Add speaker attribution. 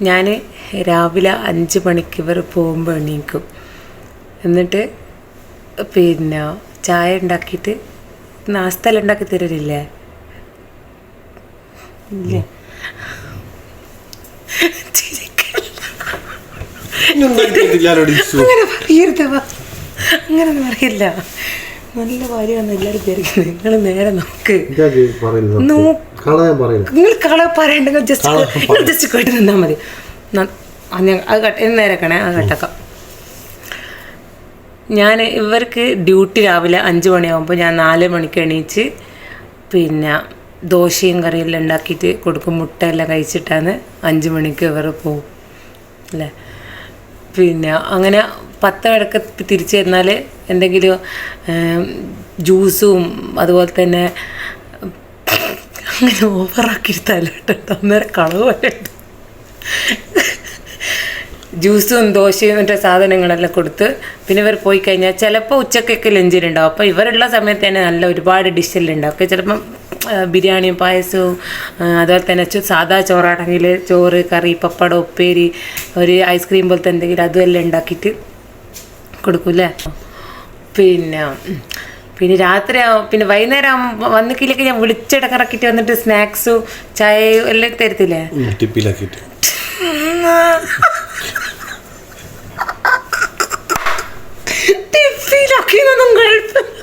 Speaker 1: ഞാൻ രാവിലെ 5 മണിക്ക് ഇവർ പോകുമ്പോൾ എണീക്കും. എന്നിട്ട് പിന്നെ ചായ ഉണ്ടാക്കിയിട്ട് നാസ്തയെല്ലാം ഉണ്ടാക്കി തരലില്ലേ? ഇല്ലേ? അങ്ങനെ പറയില്ല. നല്ല കാര്യമാണ് എല്ലാവരും പേരിക്കുന്നത്. നിങ്ങൾ നേരെ നോക്ക്. നിങ്ങൾ കള പറയണ്ടെങ്കിൽ ജസ്റ്റ് കേട്ട് നിന്നാൽ മതി. അത് നേരെക്കണേ, അത് കേട്ടേക്കാം. ഞാൻ ഇവർക്ക് ഡ്യൂട്ടി രാവിലെ 5 മണിയാകുമ്പോൾ ഞാൻ 4 മണിക്ക് എണീച്ച് പിന്നെ ദോശയും കറിയെല്ലാം ഉണ്ടാക്കിയിട്ട് കൊടുക്കും. മുട്ടയെല്ലാം കഴിച്ചിട്ടാണ് 5 മണിക്ക് ഇവർ പോകും അല്ലേ. പിന്നെ അങ്ങനെ 10 മണിക്ക് തിരിച്ചു തന്നാൽ എന്തെങ്കിലും ജ്യൂസും അതുപോലെ തന്നെ അങ്ങനെ ഓവറാക്കിയിരുത്താലും കേട്ടോ. അന്നേരം കളവ് പോലെയുണ്ട്. ജ്യൂസും ദോശയും മറ്റേ സാധനങ്ങളെല്ലാം കൊടുത്ത് പിന്നെ ഇവർ പോയി കഴിഞ്ഞാൽ ചിലപ്പോൾ ഉച്ചക്കൊക്കെ ലഞ്ചിനുണ്ടാവും. അപ്പോൾ ഇവരുള്ള സമയത്ത് തന്നെ നല്ല ഒരുപാട് ഡിഷെല്ലാം ഉണ്ടാവും. ഒക്കെ ചിലപ്പം ബിരിയാണിയും പായസവും അതുപോലെ തന്നെ സാധാ ചോറാണെങ്കിൽ ചോറ്, കറി, പപ്പടം, ഉപ്പേരി, ഒരു ഐസ്ക്രീം പോലത്തെ എന്തെങ്കിലും അതുമെല്ലാം ഉണ്ടാക്കിയിട്ട് കൊടുക്കൂല്ലേ. പിന്നെ രാത്രി പിന്നെ വൈകുന്നേരം ആകുമ്പോൾ വന്നിക്കിലേക്ക് ഞാൻ വിളിച്ചിടക്കിറക്കിയിട്ട് വന്നിട്ട് സ്നാക്സും ചായയും എല്ലാം തരത്തില്ലേ?
Speaker 2: ടിപ്പിലാക്കിയിട്ട്
Speaker 1: ടിപ്പിലാക്കിയൊന്നും കുഴപ്പമില്ല.